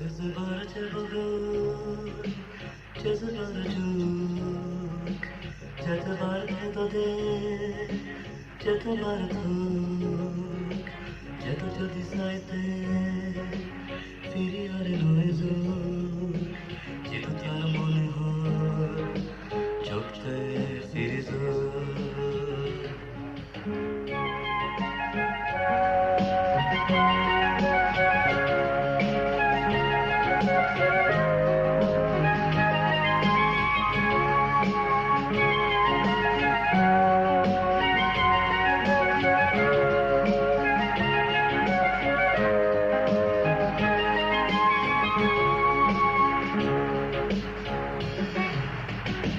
Cezbara çabalar, cezbara çuk, cezbara tedade, cezbara tuk, ceto যদি সাইতে ফিরি আর নয় জোর, যেহেতু তার মনে হয় চোখতে ফিরে জোর।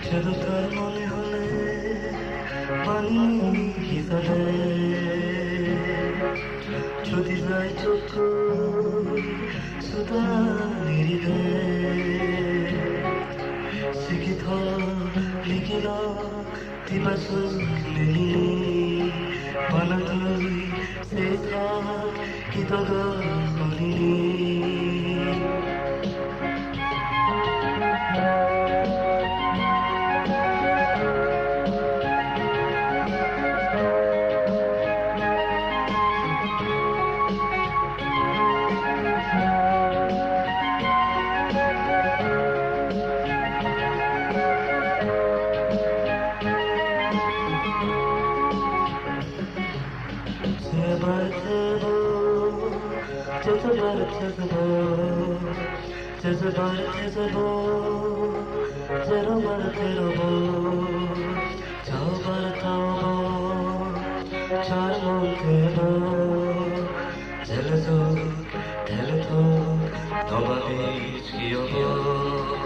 সেদুকার মনে হলে পানি হিসাবে যদি যায় চোখ সুতারির শিখিত লিখিল দিবাসুক নেলি বানাতুই সে থাক কিতগ করিনি Nobody is here.